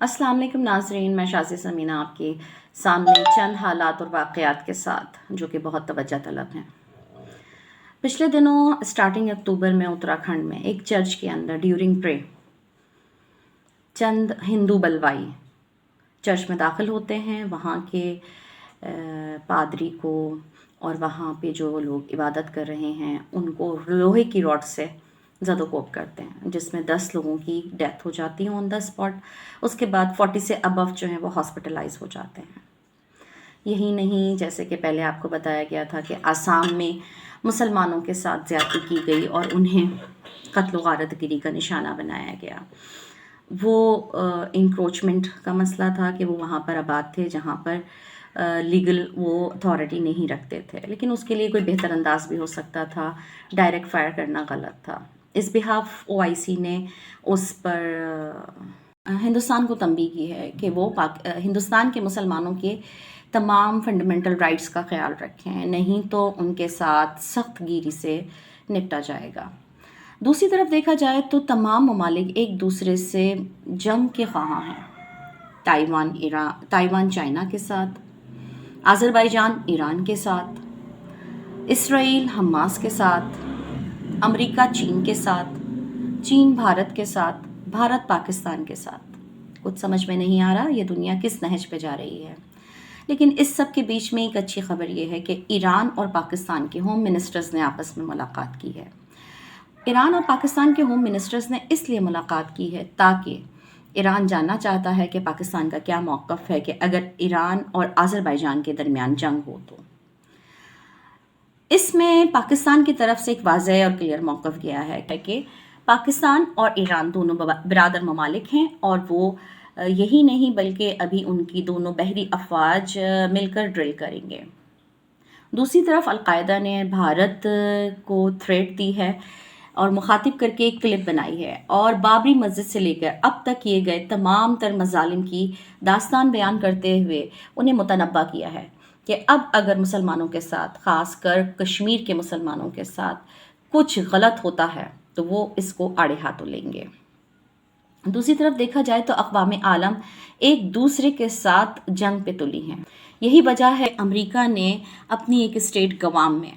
السلام علیکم ناظرین، میں شازیہ سمینہ آپ کے سامنے چند حالات اور واقعات کے ساتھ جو کہ بہت توجہ طلب ہیں۔ پچھلے دنوں سٹارٹنگ اکتوبر میں اتراکھنڈ میں ایک چرچ کے اندر ڈیورنگ پرے چند ہندو بلوائی چرچ میں داخل ہوتے ہیں، وہاں کے پادری کو اور وہاں پہ جو لوگ عبادت کر رہے ہیں ان کو لوہے کی راڈ سے زد و کوب کرتے ہیں، جس میں 10 لوگوں کی ڈیتھ ہو جاتی ہے آن دا اسپاٹ۔ اس کے بعد 40 سے ابو جو ہیں وہ ہاسپٹلائز ہو جاتے ہیں۔ یہی نہیں، جیسے کہ پہلے آپ کو بتایا گیا تھا کہ آسام میں مسلمانوں کے ساتھ زیادتی کی گئی اور انہیں قتل و غارت گری کا نشانہ بنایا گیا۔ وہ انکروچمنٹ کا مسئلہ تھا کہ وہ وہاں پر آباد تھے جہاں پر لیگل وہ اتھارٹی نہیں رکھتے تھے، لیکن اس کے لیے کوئی بہتر انداز بھی ہو سکتا تھا۔ ڈائریکٹ فائر کرنا غلط تھا۔ اس بہاف OIC نے اس پر ہندوستان کو تنبیہ کی ہے کہ وہ ہندوستان کے مسلمانوں کے تمام فنڈامنٹل رائٹس کا خیال رکھیں، نہیں تو ان کے ساتھ سخت گیری سے نپٹا جائے گا۔ دوسری طرف دیکھا جائے تو تمام ممالک ایک دوسرے سے جنگ کے خواہاں ہیں۔ تائیوان چائنا کے ساتھ، آذربائیجان ایران کے ساتھ، اسرائیل حماس کے ساتھ، امریکہ چین کے ساتھ، چین بھارت کے ساتھ، بھارت پاکستان کے ساتھ۔ کچھ سمجھ میں نہیں آ رہا یہ دنیا کس نہج پہ جا رہی ہے۔ لیکن اس سب کے بیچ میں ایک اچھی خبر یہ ہے کہ ایران اور پاکستان کے ہوم منسٹرز نے آپس میں ملاقات کی ہے۔ ایران اور پاکستان کے ہوم منسٹرز نے اس لیے ملاقات کی ہے تاکہ ایران جاننا چاہتا ہے کہ پاکستان کا کیا موقف ہے کہ اگر ایران اور آذربائیجان کے درمیان جنگ ہو تو۔ اس میں پاکستان کی طرف سے ایک واضح اور کلیئر موقف گیا ہے کہ پاکستان اور ایران دونوں برادر ممالک ہیں، اور وہ یہی نہیں بلکہ ابھی ان کی دونوں بحری افواج مل کر ڈرل کریں گے۔ دوسری طرف القاعدہ نے بھارت کو تھریٹ دی ہے اور مخاطب کر کے ایک کلپ بنائی ہے اور بابری مسجد سے لے کر اب تک کیے گئے تمام تر مظالم کی داستان بیان کرتے ہوئے انہیں متنبہ کیا ہے کہ اب اگر مسلمانوں کے ساتھ، خاص کر کشمیر کے مسلمانوں کے ساتھ کچھ غلط ہوتا ہے تو وہ اس کو آڑے ہاتھوں لیں گے۔ دوسری طرف دیکھا جائے تو اقوام عالم ایک دوسرے کے ساتھ جنگ پہ تلی ہیں۔ یہی وجہ ہے امریکہ نے اپنی ایک اسٹیٹ گوام میں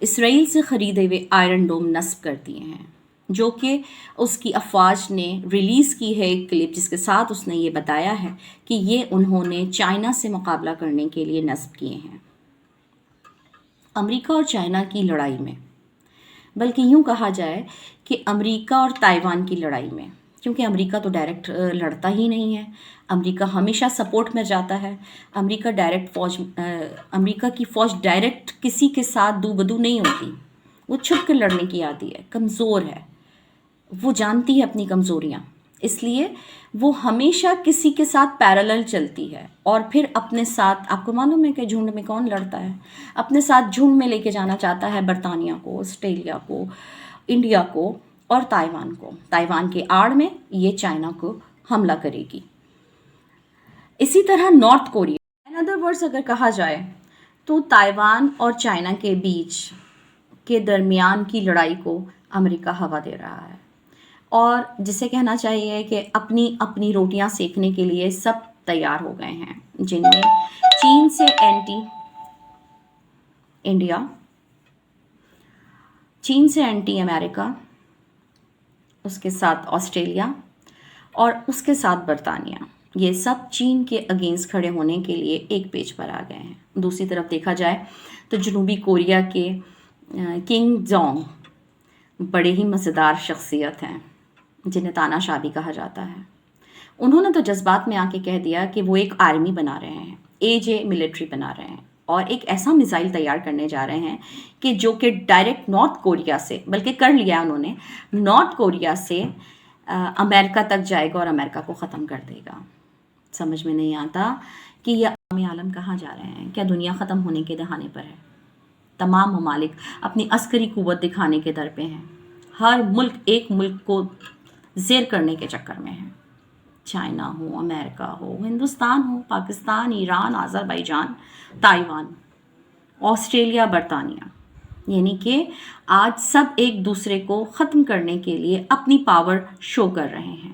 اسرائیل سے خریدے ہوئے آئرن ڈوم نصب کر دیے ہیں، جو کہ اس کی افواج نے ریلیز کی ہے ایک کلپ، جس کے ساتھ اس نے یہ بتایا ہے کہ یہ انہوں نے چائنا سے مقابلہ کرنے کے لیے نصب کیے ہیں۔ امریکہ اور چائنا کی لڑائی میں، بلکہ یوں کہا جائے کہ امریکہ اور تائیوان کی لڑائی میں، کیونکہ امریکہ تو ڈائریکٹ لڑتا ہی نہیں ہے، امریکہ ہمیشہ سپورٹ میں جاتا ہے۔ امریکہ کی فوج ڈائریکٹ کسی کے ساتھ دو بدو نہیں ہوتی، وہ چھپ کر لڑنے کی آتی ہے، کمزور ہے، وہ جانتی ہے اپنی کمزوریاں، اس لیے وہ ہمیشہ کسی کے ساتھ پیرالل چلتی ہے، اور پھر اپنے ساتھ، آپ کو معلوم ہے کہ جھنڈ میں کون لڑتا ہے، اپنے ساتھ جھنڈ میں لے کے جانا چاہتا ہے برطانیہ کو، آسٹریلیا کو، انڈیا کو اور تائیوان کو۔ تائیوان کے آڑ میں یہ چائنا کو حملہ کرے گی۔ اسی طرح north Korea, in other words اگر کہا جائے تو تائیوان اور چائنا کے بیچ کے درمیان کی لڑائی کو امریکہ ہوا دے رہا ہے، اور جسے کہنا چاہیے کہ اپنی روٹیاں سیکنے کے لیے سب تیار ہو گئے ہیں، جن میں چین سے اینٹی انڈیا، چین سے اینٹی امریکہ، اس کے ساتھ آسٹریلیا اور اس کے ساتھ برطانیہ، یہ سب چین کے اگینسٹ کھڑے ہونے کے لیے ایک پیج پر آ گئے ہیں۔ دوسری طرف دیکھا جائے تو جنوبی کوریا کے کنگ جونگ بڑے ہی مزیدار شخصیت ہیں، جنہیں تاناشاہ بھی کہا جاتا ہے۔ انہوں نے تو جذبات میں آ کے کہہ دیا کہ وہ ایک آرمی بنا رہے ہیں، AJ ملٹری بنا رہے ہیں، اور ایک ایسا میزائل تیار کرنے جا رہے ہیں کہ جو کہ ڈائریکٹ نارتھ کوریا سے، بلکہ کر لیا انہوں نے، نارتھ کوریا سے امریکہ تک جائے گا اور امریکہ کو ختم کر دے گا۔ سمجھ میں نہیں آتا کہ یہ اقوام عالم کہاں جا رہے ہیں؟ کیا دنیا ختم ہونے کے دہانے پر ہے؟ تمام ممالک اپنی عسکری قوت دکھانے کے در پہ ہیں، ہر ملک ایک ملک کو زیر کرنے کے چکر میں ہے، چائنا ہو، امریکہ ہو، ہندوستان ہو، پاکستان، ایران، آذربائیجان، تائیوان، آسٹریلیا، برطانیہ، یعنی کہ آج سب ایک دوسرے کو ختم کرنے کے لیے اپنی پاور شو کر رہے ہیں۔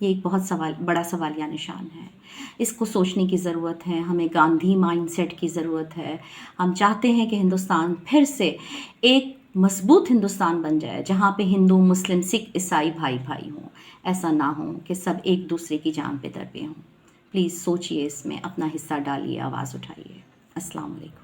یہ ایک بہت بڑا سوالیہ نشان ہے. اس کو سوچنے کی ضرورت ہے. ہمیں گاندھی مائنڈ سیٹ کی ضرورت ہے. ہم چاہتے ہیں کہ ہندوستان پھر سے ایک مضبوط ہندوستان بن جائے جہاں پہ ہندو مسلم سکھ عیسائی بھائی بھائی ہوں. ایسا نہ ہو کہ سب ایک دوسرے کی جان پہ در پہ ہوں. پلیز سوچئے، اس میں اپنا حصہ ڈالیے، آواز اٹھائیے. السلام علیکم.